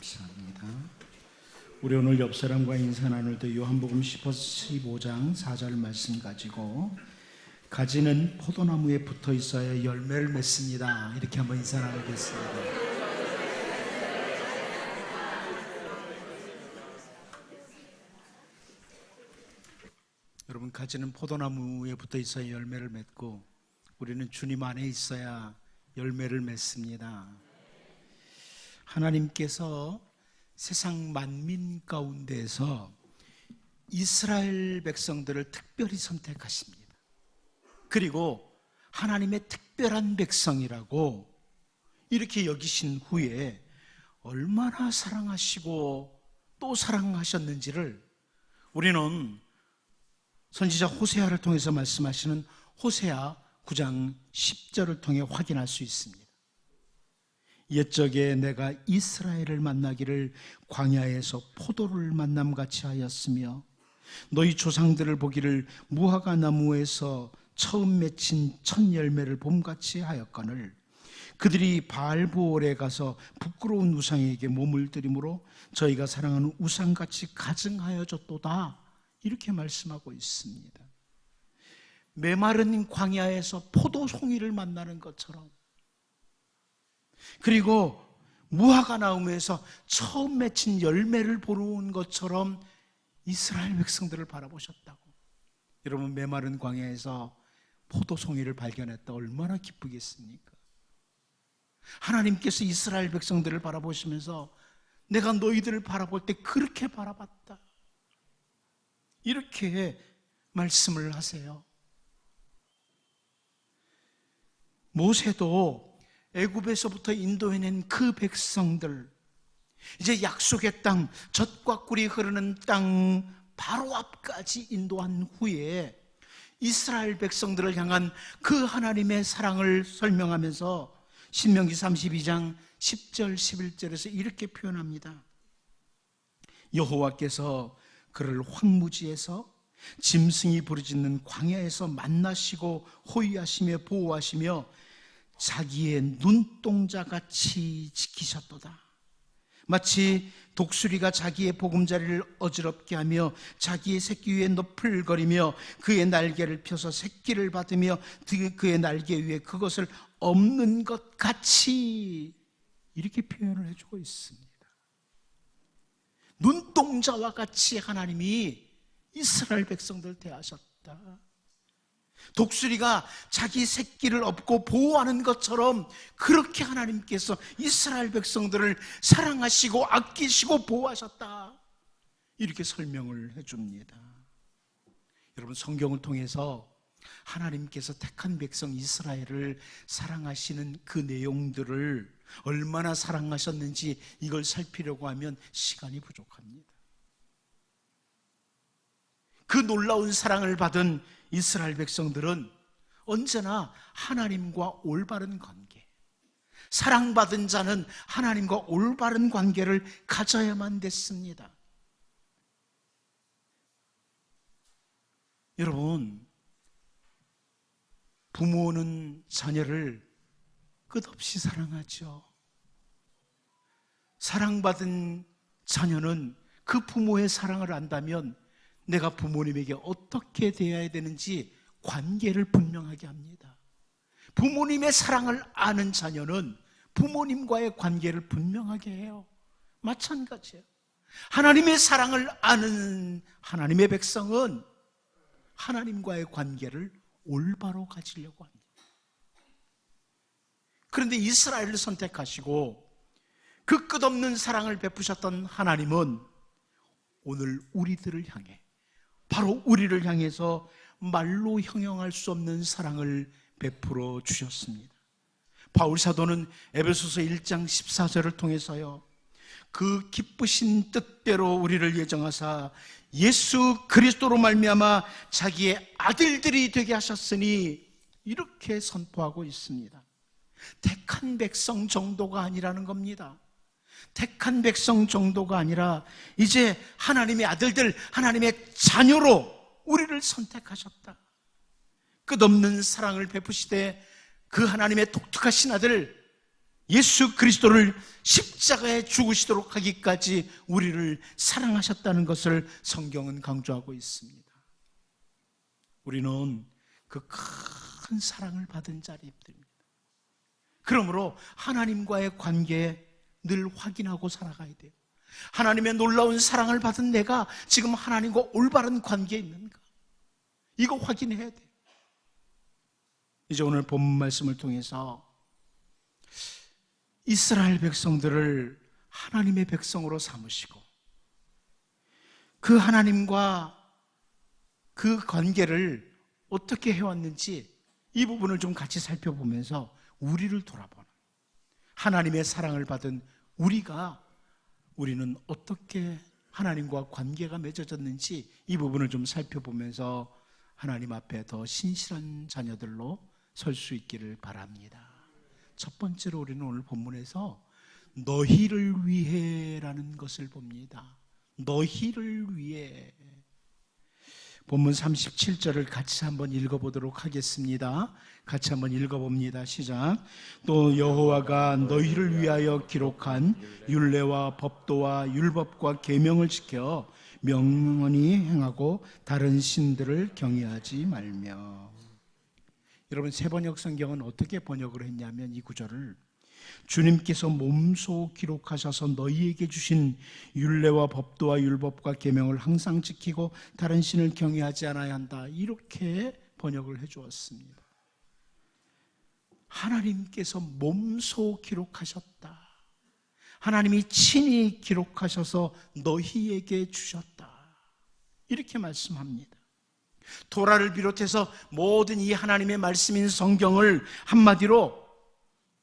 감사합니다. 우리 오늘 옆 사람과 인사 나눌 때 요한복음 15장 4절 말씀 가지고 가지는 포도나무에 붙어 있어야 열매를 맺습니다. 이렇게 한번 인사 나누겠습니다. 여러분, 가지는 포도나무에 붙어 있어야 열매를 맺고 우리는 주님 안에 있어야 열매를 맺습니다. 하나님께서 세상 만민 가운데에서 이스라엘 백성들을 특별히 선택하십니다. 그리고 하나님의 특별한 백성이라고 이렇게 여기신 후에 얼마나 사랑하시고 또 사랑하셨는지를 우리는 선지자 호세아를 통해서 말씀하시는 호세아 9장 10절을 통해 확인할 수 있습니다. 옛적에 내가 이스라엘을 만나기를 광야에서 포도를 만남같이 하였으며 너희 조상들을 보기를 무화과 나무에서 처음 맺힌 첫 열매를 봄같이 하였거늘 그들이 바알보올에 가서 부끄러운 우상에게 몸을 들이므로 저희가 사랑하는 우상같이 가증하여졌도다. 이렇게 말씀하고 있습니다. 메마른 광야에서 포도 송이를 만나는 것처럼, 그리고 무화과 나무에서 처음 맺힌 열매를 보는 것처럼 이스라엘 백성들을 바라보셨다고. 여러분, 메마른 광야에서 포도송이를 발견했다 얼마나 기쁘겠습니까? 하나님께서 이스라엘 백성들을 바라보시면서 내가 너희들을 바라볼 때 그렇게 바라봤다, 이렇게 말씀을 하세요. 모세도 애굽에서부터 인도해낸 그 백성들, 이제 약속의 땅, 젖과 꿀이 흐르는 땅 바로 앞까지 인도한 후에 이스라엘 백성들을 향한 그 하나님의 사랑을 설명하면서 신명기 32장 10절 11절에서 이렇게 표현합니다. 여호와께서 그를 황무지에서 짐승이 부르짖는 광야에서 만나시고 호위하시며 보호하시며 자기의 눈동자같이 지키셨도다. 마치 독수리가 자기의 보금자리를 어지럽게 하며 자기의 새끼 위에 너풀거리며 그의 날개를 펴서 새끼를 받으며 그의 날개 위에 그것을 엎는 것 같이, 이렇게 표현을 해주고 있습니다. 눈동자와 같이 하나님이 이스라엘 백성들 대하셨다. 독수리가 자기 새끼를 업고 보호하는 것처럼 그렇게 하나님께서 이스라엘 백성들을 사랑하시고 아끼시고 보호하셨다, 이렇게 설명을 해줍니다. 여러분, 성경을 통해서 하나님께서 택한 백성 이스라엘을 사랑하시는 그 내용들을 얼마나 사랑하셨는지 이걸 살피려고 하면 시간이 부족합니다. 그 놀라운 사랑을 받은 이스라엘 백성들은 언제나 하나님과 올바른 관계, 사랑받은 자는 하나님과 올바른 관계를 가져야만 됐습니다. 여러분, 부모는 자녀를 끝없이 사랑하죠. 사랑받은 자녀는 그 부모의 사랑을 안다면 내가 부모님에게 어떻게 대해야 되는지 관계를 분명하게 합니다. 부모님의 사랑을 아는 자녀는 부모님과의 관계를 분명하게 해요. 마찬가지예요. 하나님의 사랑을 아는 하나님의 백성은 하나님과의 관계를 올바로 가지려고 합니다. 그런데 이스라엘을 선택하시고 그 끝없는 사랑을 베푸셨던 하나님은 오늘 우리들을 향해, 바로 우리를 향해서 말로 형용할 수 없는 사랑을 베풀어 주셨습니다. 바울 사도는 에베소서 1장 14절을 통해서요, 그 기쁘신 뜻대로 우리를 예정하사 예수 그리스도로 말미암아 자기의 아들들이 되게 하셨으니, 이렇게 선포하고 있습니다. 택한 백성 정도가 아니라는 겁니다. 택한 백성 정도가 아니라 이제 하나님의 아들들, 하나님의 자녀로 우리를 선택하셨다. 끝없는 사랑을 베푸시되 그 하나님의 독특하신 아들 예수 그리스도를 십자가에 죽으시도록 하기까지 우리를 사랑하셨다는 것을 성경은 강조하고 있습니다. 우리는 그 큰 사랑을 받은 자리입니다. 그러므로 하나님과의 관계에 늘 확인하고 살아가야 돼요. 하나님의 놀라운 사랑을 받은 내가 지금 하나님과 올바른 관계에 있는가, 이거 확인해야 돼요. 이제 오늘 본문 말씀을 통해서 이스라엘 백성들을 하나님의 백성으로 삼으시고 그 하나님과 그 관계를 어떻게 해왔는지 이 부분을 좀 같이 살펴보면서 우리를 돌아보는, 하나님의 사랑을 받은 우리는 어떻게 하나님과 관계가 맺어졌는지 이 부분을 좀 살펴보면서 하나님 앞에 더 신실한 자녀들로 설 수 있기를 바랍니다. 첫 번째로 우리는 오늘 본문에서 너희를 위해라는 것을 봅니다. 너희를 위해. 본문 37절을 같이 한번 읽어보도록 하겠습니다. 같이 한번 읽어봅니다. 시작. 또 여호와가 너희를 위하여 기록한 율례와 법도와 율법과 계명을 지켜 명령히 행하고 다른 신들을 경외하지 말며. 여러분, 세번역 성경은 어떻게 번역을 했냐면 이 구절을 주님께서 몸소 기록하셔서 너희에게 주신 율례와 법도와 율법과 계명을 항상 지키고 다른 신을 경외하지 않아야 한다, 이렇게 번역을 해주었습니다. 하나님께서 몸소 기록하셨다. 하나님이 친히 기록하셔서 너희에게 주셨다, 이렇게 말씀합니다. 토라를 비롯해서 모든 이 하나님의 말씀인 성경을 한마디로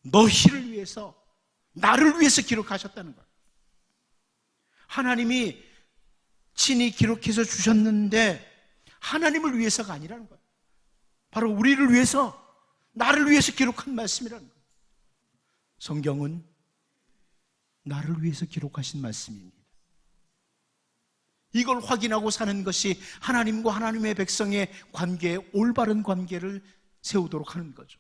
너희를 위해서, 나를 위해서 기록하셨다는 거예요. 하나님이 친히 기록해서 주셨는데 하나님을 위해서가 아니라는 거예요. 바로 우리를 위해서, 나를 위해서 기록한 말씀이라는 거예요. 성경은 나를 위해서 기록하신 말씀입니다. 이걸 확인하고 사는 것이 하나님과 하나님의 백성의 관계에 올바른 관계를 세우도록 하는 거죠.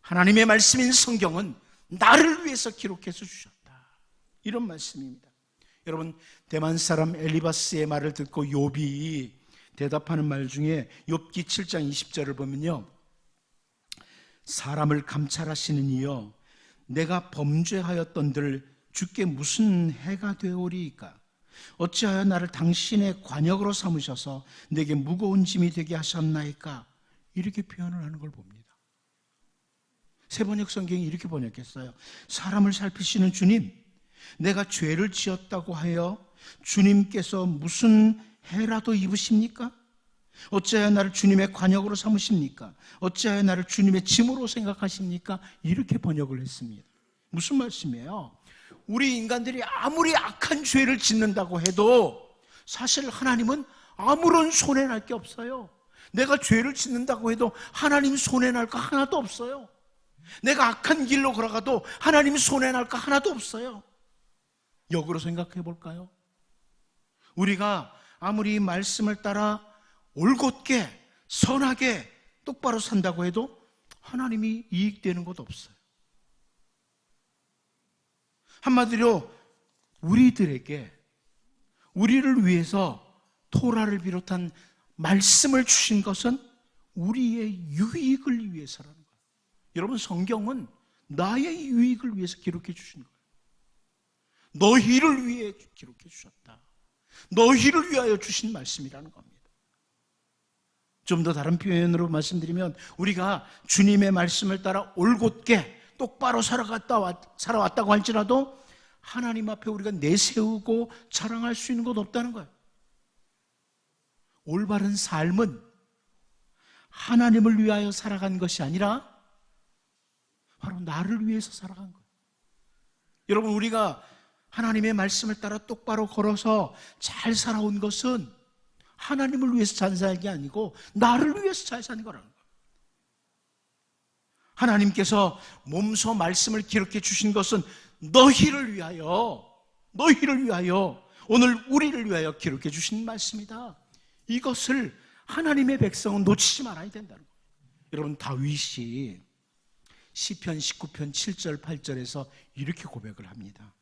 하나님의 말씀인 성경은 나를 위해서 기록해서 주셨다, 이런 말씀입니다. 여러분, 대만 사람 엘리바스의 말을 듣고 욥이 대답하는 말 중에 욥기 7장 20절을 보면요, 사람을 감찰하시는 이여 내가 범죄하였던들 주께 무슨 해가 되오리이까? 어찌하여 나를 당신의 관역으로 삼으셔서 내게 무거운 짐이 되게 하셨나이까? 이렇게 표현을 하는 걸 봅니다. 세번역 성경이 이렇게 번역했어요. 사람을 살피시는 주님, 내가 죄를 지었다고 하여 주님께서 무슨 해라도 입으십니까? 어찌하여 나를 주님의 관역으로 삼으십니까? 어찌하여 나를 주님의 짐으로 생각하십니까? 이렇게 번역을 했습니다. 무슨 말씀이에요? 우리 인간들이 아무리 악한 죄를 짓는다고 해도 사실 하나님은 아무런 손해날 게 없어요. 내가 죄를 짓는다고 해도 하나님 손해날 거 하나도 없어요. 내가 악한 길로 걸어가도 하나님 손해날 거 하나도 없어요. 역으로 생각해 볼까요? 우리가 아무리 말씀을 따라 올곧게 선하게 똑바로 산다고 해도 하나님이 이익되는 것 없어요. 한마디로 우리들에게, 우리를 위해서 토라를 비롯한 말씀을 주신 것은 우리의 유익을 위해서라는 거예요. 여러분, 성경은 나의 유익을 위해서 기록해 주신 거예요. 너희를 위해 기록해 주셨다. 너희를 위하여 주신 말씀이라는 겁니다. 좀 더 다른 표현으로 말씀드리면 우리가 주님의 말씀을 따라 올곧게 똑바로 살아왔다고 할지라도 하나님 앞에 우리가 내세우고 자랑할 수 있는 것 없다는 거예요. 올바른 삶은 하나님을 위하여 살아간 것이 아니라 바로 나를 위해서 살아간 거예요. 여러분, 우리가 하나님의 말씀을 따라 똑바로 걸어서 잘 살아온 것은 하나님을 위해서 잘 사는 게 아니고 나를 위해서 잘 사는 거라는 거예요. 하나님께서 몸소 말씀을 기록해 주신 것은 너희를 위하여, 오늘 우리를 위하여 기록해 주신 말씀이다. 이것을 하나님의 백성은 놓치지 말아야 된다는 거예요. 여러분, 다윗이 시편 19편 7절 8절에서 이렇게 고백을 합니다.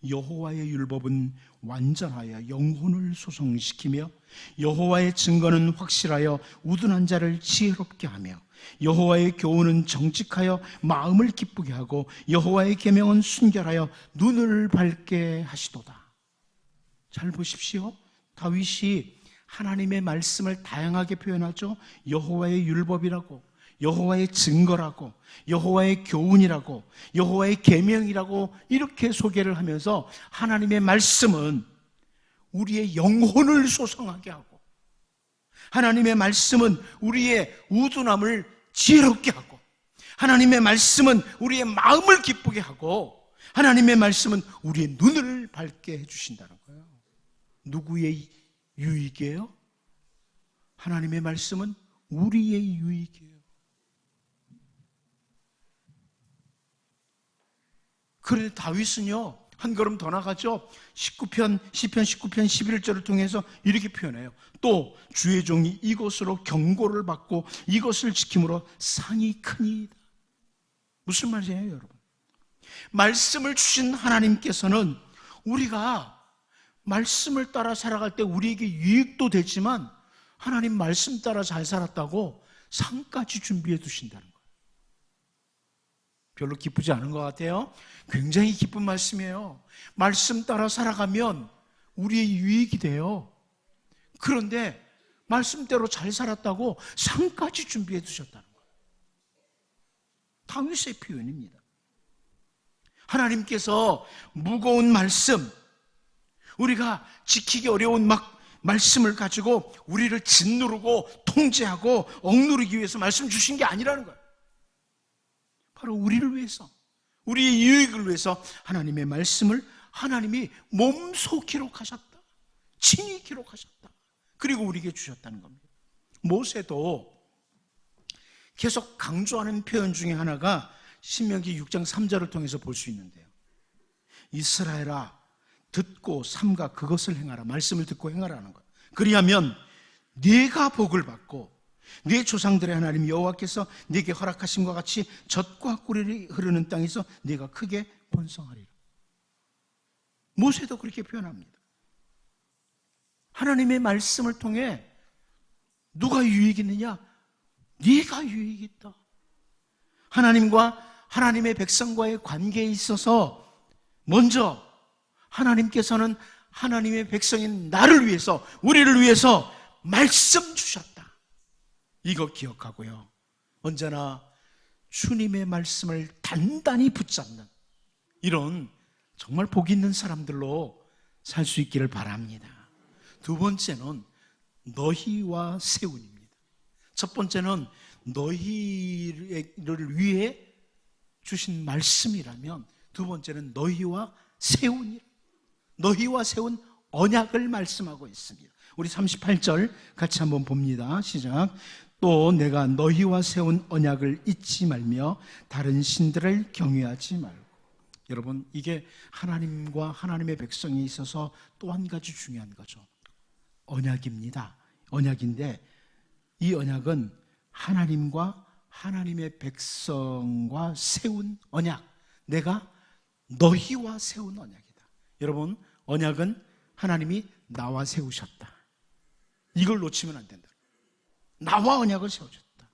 여호와의 율법은 완전하여 영혼을 소성시키며 여호와의 증거는 확실하여 우둔한 자를 지혜롭게 하며 여호와의 교훈은 정직하여 마음을 기쁘게 하고 여호와의 계명은 순결하여 눈을 밝게 하시도다. 잘 보십시오. 다윗이 하나님의 말씀을 다양하게 표현하죠. 여호와의 율법이라고, 여호와의 증거라고, 여호와의 교훈이라고, 여호와의 계명이라고 이렇게 소개를 하면서 하나님의 말씀은 우리의 영혼을 소성하게 하고, 하나님의 말씀은 우리의 우둔함을 지혜롭게 하고, 하나님의 말씀은 우리의 마음을 기쁘게 하고, 하나님의 말씀은 우리의 눈을 밝게 해주신다는 거예요. 누구의 유익이에요? 하나님의 말씀은 우리의 유익이에요. 그런데 다윗은요, 한 걸음 더 나가죠. 시편 19편 11절을 통해서 이렇게 표현해요. 또 주의 종이 이것으로 경고를 받고 이것을 지킴으로 상이 크니이다. 무슨 말이에요, 여러분? 말씀을 주신 하나님께서는 우리가 말씀을 따라 살아갈 때 우리에게 유익도 되지만 하나님 말씀 따라 잘 살았다고 상까지 준비해 두신다는 거예요. 별로 기쁘지 않은 것 같아요. 굉장히 기쁜 말씀이에요. 말씀 따라 살아가면 우리의 유익이 돼요. 그런데 말씀대로 잘 살았다고 상까지 준비해 두셨다는 거예요. 다윗의 표현입니다. 하나님께서 무거운 말씀, 우리가 지키기 어려운 말씀을 가지고 우리를 짓누르고 통제하고 억누르기 위해서 말씀 주신 게 아니라는 거예요. 바로 우리를 위해서, 우리의 유익을 위해서 하나님의 말씀을 하나님이 몸소 기록하셨다, 친히 기록하셨다, 그리고 우리에게 주셨다는 겁니다. 모세도 계속 강조하는 표현 중에 하나가 신명기 6장 3절을 통해서 볼 수 있는데요. 이스라엘아, 듣고 삼가 그것을 행하라. 말씀을 듣고 행하라는 거예요. 그리하면 네가 복을 받고 네 조상들의 하나님 여호와께서 네게 허락하신 것 같이 젖과 꿀이 흐르는 땅에서 네가 크게 번성하리라. 모세도 그렇게 표현합니다. 하나님의 말씀을 통해 누가 유익이 있느냐? 네가 유익이 있다. 하나님과 하나님의 백성과의 관계에 있어서 먼저 하나님께서는 하나님의 백성인 나를 위해서, 우리를 위해서 말씀 주셨다. 이거 기억하고요, 언제나 주님의 말씀을 단단히 붙잡는 이런 정말 복 있는 사람들로 살 수 있기를 바랍니다. 두 번째는 너희와 세운입니다. 첫 번째는 너희를 위해 주신 말씀이라면, 두 번째는 너희와 세운이라. 너희와 세운 언약을 말씀하고 있습니다. 우리 38절 같이 한번 봅니다. 시작. 또 내가 너희와 세운 언약을 잊지 말며 다른 신들을 경외하지 말고. 여러분, 이게 하나님과 하나님의 백성에 있어서 또 한 가지 중요한 거죠. 언약입니다. 언약인데 이 언약은 하나님과 하나님의 백성과 세운 언약, 내가 너희와 세운 언약이다. 여러분, 언약은 하나님이 나와 세우셨다. 이걸 놓치면 안 된다. 나와 언약을 세우셨다.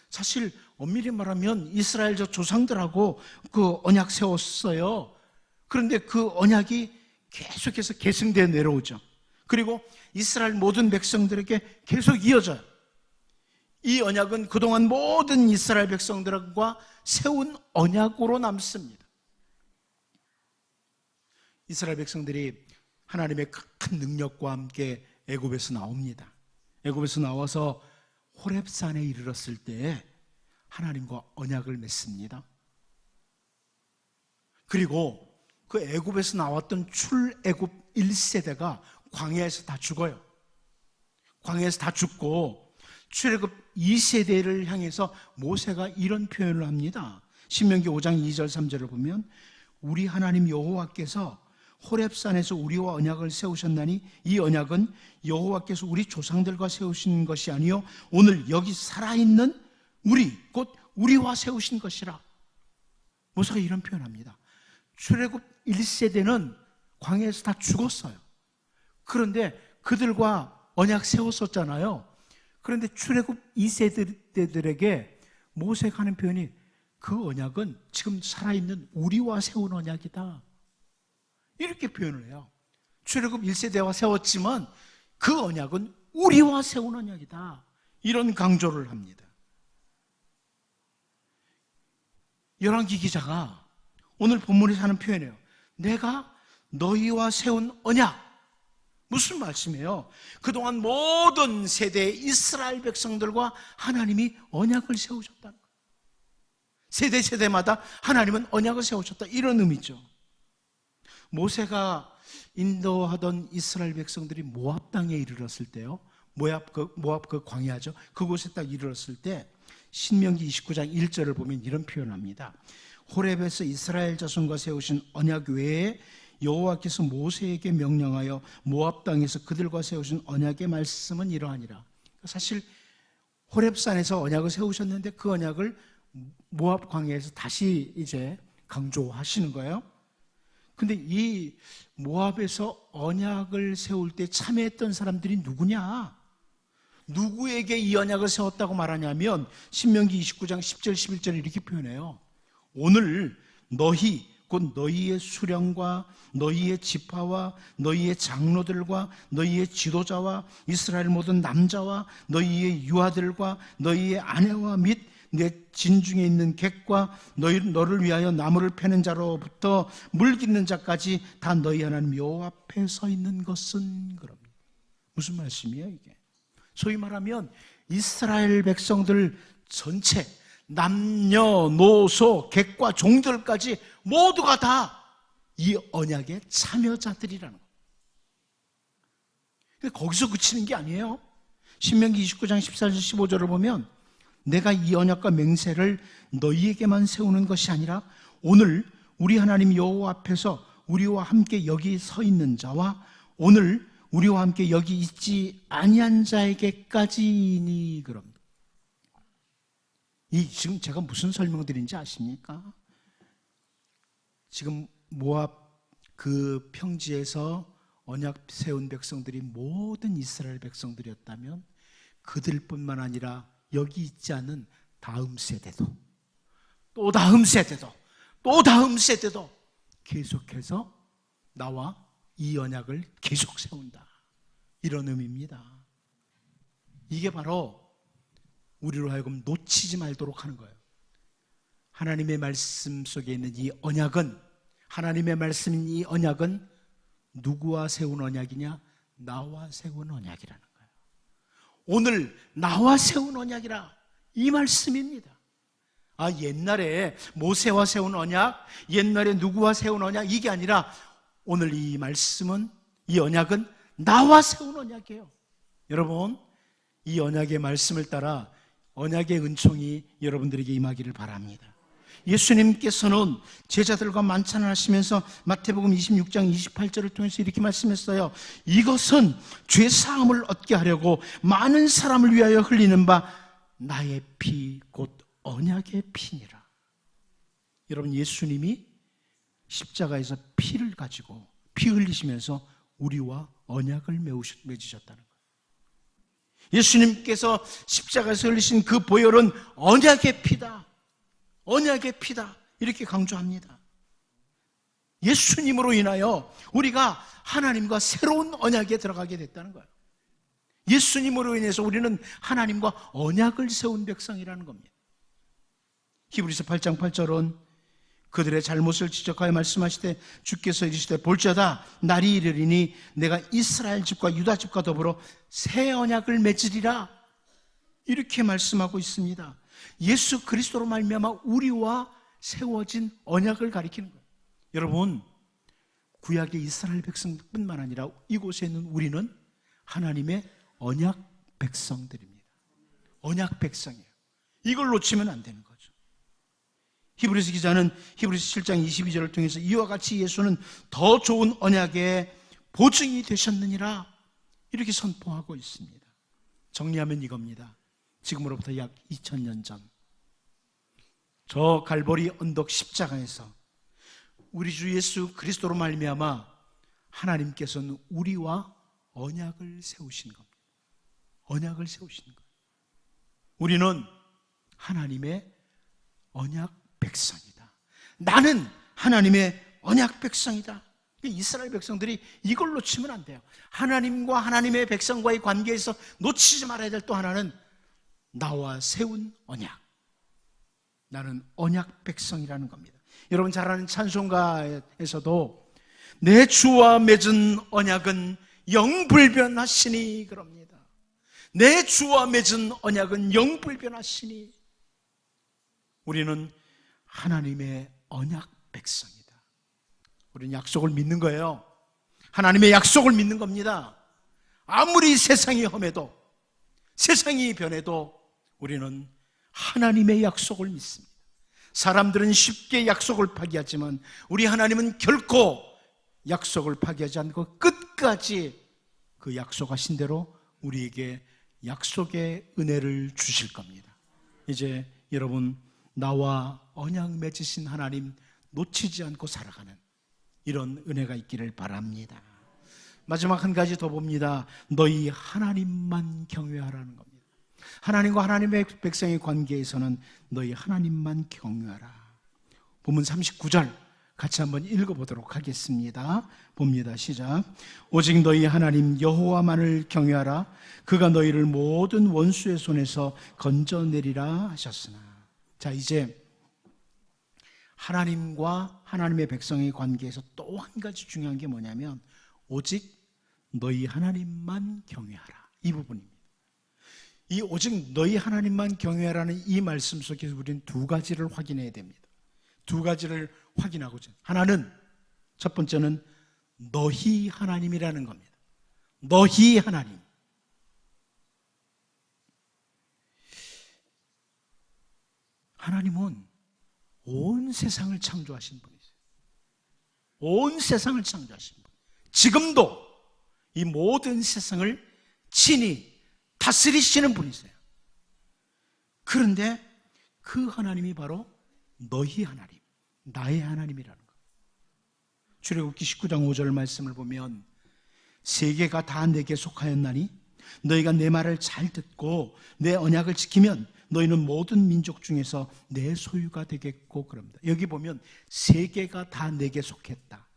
사실 엄밀히 말하면 이스라엘 저 조상들하고 그 언약 세웠어요. 그런데 그 언약이 계속해서 계승되어 내려오죠. 그리고 이스라엘 모든 백성들에게 계속 이어져요. 이 언약은 그동안 모든 이스라엘 백성들과 세운 언약으로 남습니다. 이스라엘 백성들이 하나님의 큰 능력과 함께 애굽에서 나옵니다. 애굽에서 나와서 호렙산에 이르렀을 때 하나님과 언약을 맺습니다. 그리고 그 애굽에서 나왔던 출애굽 1세대가 광야에서 다 죽어요. 광야에서 다 죽고 출애굽 2세대를 향해서 모세가 이런 표현을 합니다. 신명기 5장 2절 3절을 보면 우리 하나님 여호와께서 호렙산에서 우리와 언약을 세우셨나니 이 언약은 여호와께서 우리 조상들과 세우신 것이 아니요 오늘 여기 살아있는 우리 곧 우리와 세우신 것이라. 모세가 이런 표현합니다. 출애굽 1세대는 광야에서 다 죽었어요. 그런데 그들과 언약 세웠었잖아요. 그런데 출애굽 2세대들에게 모세가 하는 표현이 그 언약은 지금 살아있는 우리와 세운 언약이다. 이렇게 표현을 해요. 출애굽 1세대와 세웠지만 그 언약은 우리와 세운 언약이다. 이런 강조를 합니다. 열왕기 기자가 오늘 본문에서 하는 표현이에요. 내가 너희와 세운 언약. 무슨 말씀이에요? 그동안 모든 세대의 이스라엘 백성들과 하나님이 언약을 세우셨다는 거예요. 세대마다 하나님은 언약을 세우셨다. 이런 의미죠. 모세가 인도하던 이스라엘 백성들이 모압 땅에 이르렀을 때요. 모압 그 광야죠. 그곳에 딱 이르렀을 때 신명기 29장 1절을 보면 이런 표현합니다. 호렙에서 이스라엘 자손과 세우신 언약 외에 여호와께서 모세에게 명령하여 모압 땅에서 그들과 세우신 언약의 말씀은 이러하니라. 사실 호렙산에서 언약을 세우셨는데 그 언약을 모압 광야에서 다시 이제 강조하시는 거예요. 근데 이 모압에서 언약을 세울 때 참여했던 사람들이 누구냐? 누구에게 이 언약을 세웠다고 말하냐면 신명기 29장 10절 11절에 이렇게 표현해요. 오늘 너희 곧 너희의 수령과 너희의 지파와 너희의 장로들과 너희의 지도자와 이스라엘 모든 남자와 너희의 유아들과 너희의 아내와 및 내 진중에 있는 객과 너를 위하여 나무를 패는 자로부터 물 깃는 자까지 다 너희 하나님 여호와 앞에 서 있는 것은 그럽니다. 무슨 말씀이에요 이게? 소위 말하면 이스라엘 백성들 전체 남녀노소 객과 종들까지 모두가 다 이 언약의 참여자들이라는 거예요. 근데 거기서 그치는 게 아니에요. 신명기 29장 14절 15절을 보면 내가 이 언약과 맹세를 너희에게만 세우는 것이 아니라 오늘 우리 하나님 여호와 앞에서 우리와 함께 여기 서 있는 자와 오늘 우리와 함께 여기 있지 아니한 자에게까지니 그럽니다. 지금 제가 무슨 설명드린지 아십니까? 지금 모압 그 평지에서 언약 세운 백성들이 모든 이스라엘 백성들이었다면 그들뿐만 아니라 여기 있지 않은 다음 세대도 또 다음 세대도 또 다음 세대도 계속해서 나와 이 언약을 계속 세운다. 이런 의미입니다. 이게 바로 우리로 하여금 놓치지 말도록 하는 거예요. 하나님의 말씀 속에 있는 이 언약은 하나님의 말씀인 이 언약은 누구와 세운 언약이냐? 나와 세운 언약이라는 거예요. 오늘 나와 세운 언약이라 이 말씀입니다. 옛날에 모세와 세운 언약, 옛날에 누구와 세운 언약 이게 아니라 오늘 이 말씀은 이 언약은 나와 세운 언약이에요. 여러분 이 언약의 말씀을 따라 언약의 은총이 여러분들에게 임하기를 바랍니다. 예수님께서는 제자들과 만찬을 하시면서 마태복음 26장 28절을 통해서 이렇게 말씀했어요. 이것은 죄사함을 얻게 하려고 많은 사람을 위하여 흘리는 바 나의 피 곧 언약의 피니라. 여러분 예수님이 십자가에서 피를 가지고 피 흘리시면서 우리와 언약을 맺으셨다는 거예요. 예수님께서 십자가에서 흘리신 그 보혈은 언약의 피다. 언약의 피다. 이렇게 강조합니다. 예수님으로 인하여 우리가 하나님과 새로운 언약에 들어가게 됐다는 거예요. 예수님으로 인해서 우리는 하나님과 언약을 세운 백성이라는 겁니다. 히브리서 8장 8절은 그들의 잘못을 지적하여 말씀하시되 주께서 이르시되 볼지어다 날이 이르리니 내가 이스라엘 집과 유다 집과 더불어 새 언약을 맺으리라. 이렇게 말씀하고 있습니다. 예수 그리스도로 말미암아 우리와 세워진 언약을 가리키는 거예요. 여러분 구약의 이스라엘 백성뿐만 아니라 이곳에 있는 우리는 하나님의 언약 백성들입니다. 언약 백성이에요. 이걸 놓치면 안 되는 거죠. 히브리서 기자는 히브리서 7장 22절을 통해서 이와 같이 예수는 더 좋은 언약의 보증이 되셨느니라 이렇게 선포하고 있습니다. 정리하면 이겁니다. 지금으로부터 약 2000년 전 저 갈보리 언덕 십자가에서 우리 주 예수 그리스도로 말미암아 하나님께서는 우리와 언약을 세우신 겁니다. 언약을 세우신 거예요. 우리는 하나님의 언약 백성이다. 나는 하나님의 언약 백성이다. 이스라엘 백성들이 이걸 놓치면 안 돼요. 하나님과 하나님의 백성과의 관계에서 놓치지 말아야 될 또 하나는 나와 세운 언약. 나는 언약 백성이라는 겁니다. 여러분 잘 아는 찬송가에서도 내 주와 맺은 언약은 영불변하시니 그럽니다. 내 주와 맺은 언약은 영불변하시니. 우리는 하나님의 언약 백성이다. 우리는 약속을 믿는 거예요. 하나님의 약속을 믿는 겁니다. 아무리 세상이 험해도, 세상이 변해도 우리는 하나님의 약속을 믿습니다. 사람들은 쉽게 약속을 파기하지만 우리 하나님은 결코 약속을 파기하지 않고 끝까지 그 약속하신 대로 우리에게 약속의 은혜를 주실 겁니다. 이제 여러분, 나와 언약 맺으신 하나님 놓치지 않고 살아가는 이런 은혜가 있기를 바랍니다. 마지막 한 가지 더 봅니다. 너희 하나님만 경외하라는 겁니다. 하나님과 하나님의 백성의 관계에서는 너희 하나님만 경외하라. 본문 39절 같이 한번 읽어보도록 하겠습니다. 봅니다. 시작. 오직 너희 하나님 여호와만을 경외하라. 그가 너희를 모든 원수의 손에서 건져내리라 하셨으나. 자, 이제 하나님과 하나님의 백성의 관계에서 또 한 가지 중요한 게 뭐냐면 오직 너희 하나님만 경외하라. 이 부분입니다. 이 오직 너희 하나님만 경외하라는 이 말씀 속에서 우리는 두 가지를 확인해야 됩니다. 두 가지를 확인하고자. 하나는, 첫 번째는 너희 하나님이라는 겁니다. 너희 하나님. 하나님은 온 세상을 창조하신 분이세요. 온 세상을 창조하신 분. 지금도 이 모든 세상을 친히 다스리시는 분이세요. 그런데 그 하나님이 바로 너희 하나님, 나의 하나님이라는 거예요. 출애굽기 19장 5절 말씀을 보면 세계가 다 내게 속하였나니 너희가 내 말을 잘 듣고 내 언약을 지키면 너희는 모든 민족 중에서 내 소유가 되겠고 그럽니다. 여기 보면 세계가 다 내게 속했다.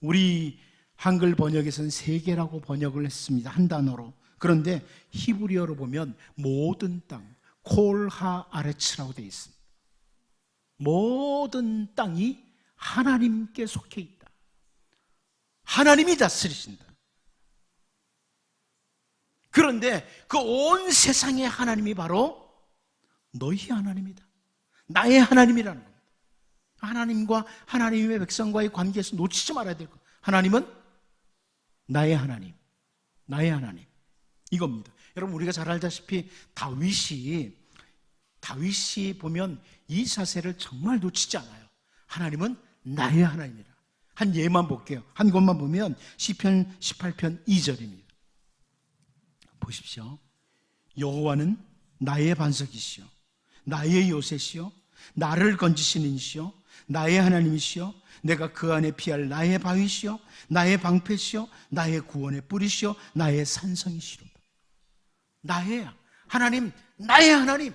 우리 한글 번역에서는 세계라고 번역을 했습니다. 한 단어로. 그런데 히브리어로 보면 모든 땅, 콜하 아레츠라고 되어 있습니다. 모든 땅이 하나님께 속해 있다. 하나님이 다스리신다. 그런데 그 온 세상의 하나님이 바로 너희 하나님이다. 나의 하나님이라는 겁니다. 하나님과 하나님의 백성과의 관계에서 놓치지 말아야 될 것. 하나님은 나의 하나님, 나의 하나님. 이겁니다. 여러분, 우리가 잘 알다시피 다윗이 보면 이 자세를 정말 놓치지 않아요. 하나님은 나의 하나님이라. 한 예만 볼게요. 한 곳만 보면 시편 18편 2절입니다. 보십시오. 여호와는 나의 반석이시요 나의 요새시요 나를 건지시는 이시요 나의 하나님이시요 내가 그 안에 피할 나의 바위시요 나의 방패시요 나의 구원의 뿌리시요 나의 산성이시로다. 나의 하나님, 나의 하나님.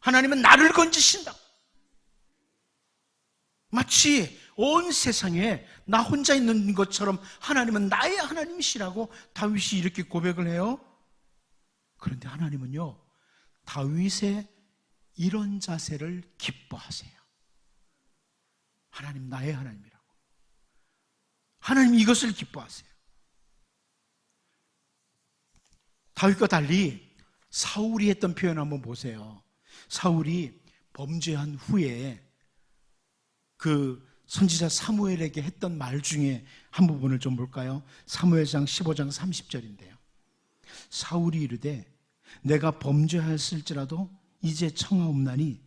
하나님은 나를 건지신다. 마치 온 세상에 나 혼자 있는 것처럼 하나님은 나의 하나님이시라고 다윗이 이렇게 고백을 해요. 그런데 하나님은요, 다윗의 이런 자세를 기뻐하세요. 하나님 나의 하나님이라고. 하나님 이것을 기뻐하세요. 다윗과 달리 사울이 했던 표현 한번 보세요. 사울이 범죄한 후에 그 선지자 사무엘에게 했던 말 중에 한 부분을 좀 볼까요? 사무엘상 15장 30절인데요. 사울이 이르되 내가 범죄하였을지라도 이제 청하옵나니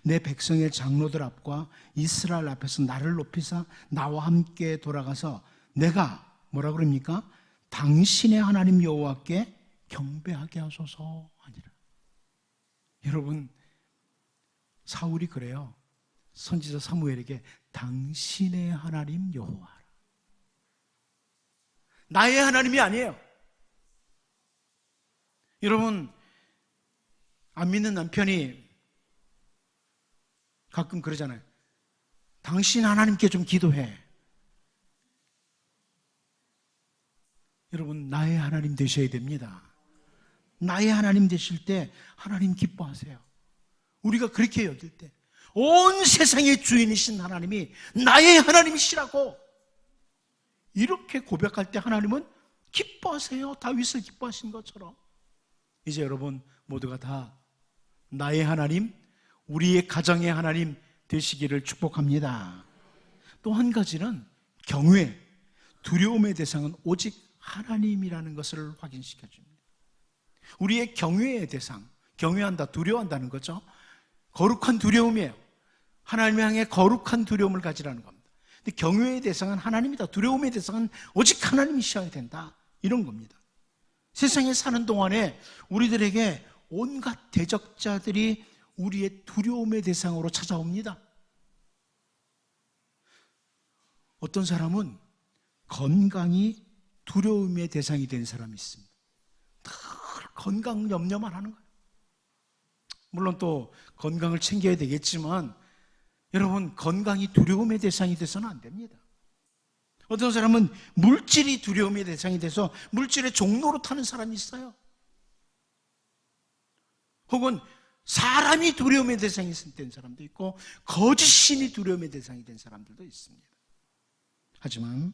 내 백성의 장로들 앞과 이스라엘 앞에서 나를 높이사 나와 함께 돌아가서 내가 뭐라 그럽니까? 당신의 하나님 여호와께 경배하게 하소서 하니라. 여러분, 사울이 그래요. 선지자 사무엘에게 당신의 하나님 여호와라. 나의 하나님이 아니에요. 여러분, 안 믿는 남편이 가끔 그러잖아요. 당신 하나님께 좀 기도해. 여러분, 나의 하나님 되셔야 됩니다. 나의 하나님 되실 때 하나님 기뻐하세요. 우리가 그렇게 여길 때 온 세상의 주인이신 하나님이 나의 하나님이시라고 이렇게 고백할 때 하나님은 기뻐하세요. 다윗을 기뻐하신 것처럼. 이제 여러분 모두가 다 나의 하나님, 우리의 가정의 하나님 되시기를 축복합니다. 또 한 가지는 경외, 두려움의 대상은 오직 하나님이라는 것을 확인시켜 줍니다. 우리의 경외의 대상, 경외한다, 두려워한다는 거죠. 거룩한 두려움이에요. 하나님 향해 거룩한 두려움을 가지라는 겁니다. 근데 경외의 대상은 하나님이다. 두려움의 대상은 오직 하나님이셔야 된다. 이런 겁니다. 세상에 사는 동안에 우리들에게 온갖 대적자들이 우리의 두려움의 대상으로 찾아옵니다. 어떤 사람은 건강이 두려움의 대상이 된 사람이 있습니다. 늘 건강 염려만 하는 거예요. 물론 또 건강을 챙겨야 되겠지만 여러분, 건강이 두려움의 대상이 돼서는 안 됩니다. 어떤 사람은 물질이 두려움의 대상이 돼서 물질의 종로로 타는 사람이 있어요. 혹은 사람이 두려움의 대상이 된 사람도 있고 거짓신이 두려움의 대상이 된 사람들도 있습니다. 하지만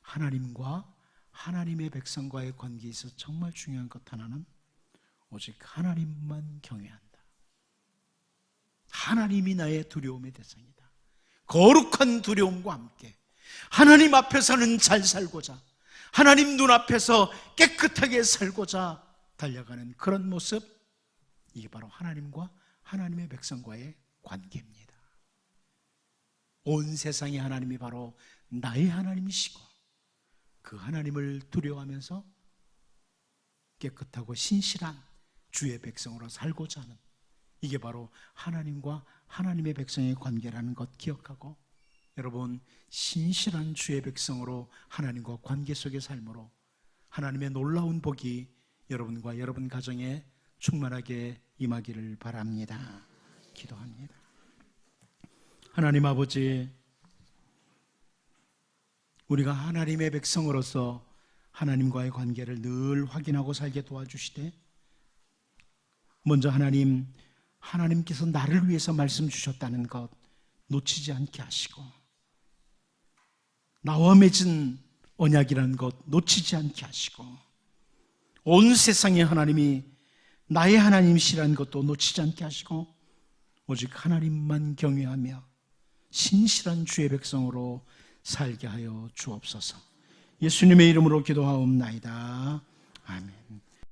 하나님과 하나님의 백성과의 관계에서 정말 중요한 것 하나는 오직 하나님만 경외한다. 하나님이 나의 두려움의 대상이다. 거룩한 두려움과 함께 하나님 앞에서는 잘 살고자, 하나님 눈앞에서 깨끗하게 살고자 달려가는 그런 모습, 이게 바로 하나님과 하나님의 백성과의 관계입니다. 온 세상의 하나님이 바로 나의 하나님이시고 그 하나님을 두려워하면서 깨끗하고 신실한 주의 백성으로 살고자 하는, 이게 바로 하나님과 하나님의 백성의 관계라는 것 기억하고, 여러분 신실한 주의 백성으로 하나님과 관계 속의 삶으로 하나님의 놀라운 복이 여러분과 여러분 가정에 충만하게 임하기를 바랍니다. 기도합니다. 하나님 아버지, 우리가 하나님의 백성으로서 하나님과의 관계를 늘 확인하고 살게 도와주시되, 먼저 하나님께서 나를 위해서 말씀 주셨다는 것 놓치지 않게 하시고, 나와 맺은 언약이라는 것 놓치지 않게 하시고, 온 세상의 하나님이 나의 하나님이시라는 것도 놓치지 않게 하시고, 오직 하나님만 경외하며 신실한 주의 백성으로 살게 하여 주옵소서. 예수님의 이름으로 기도하옵나이다. 아멘.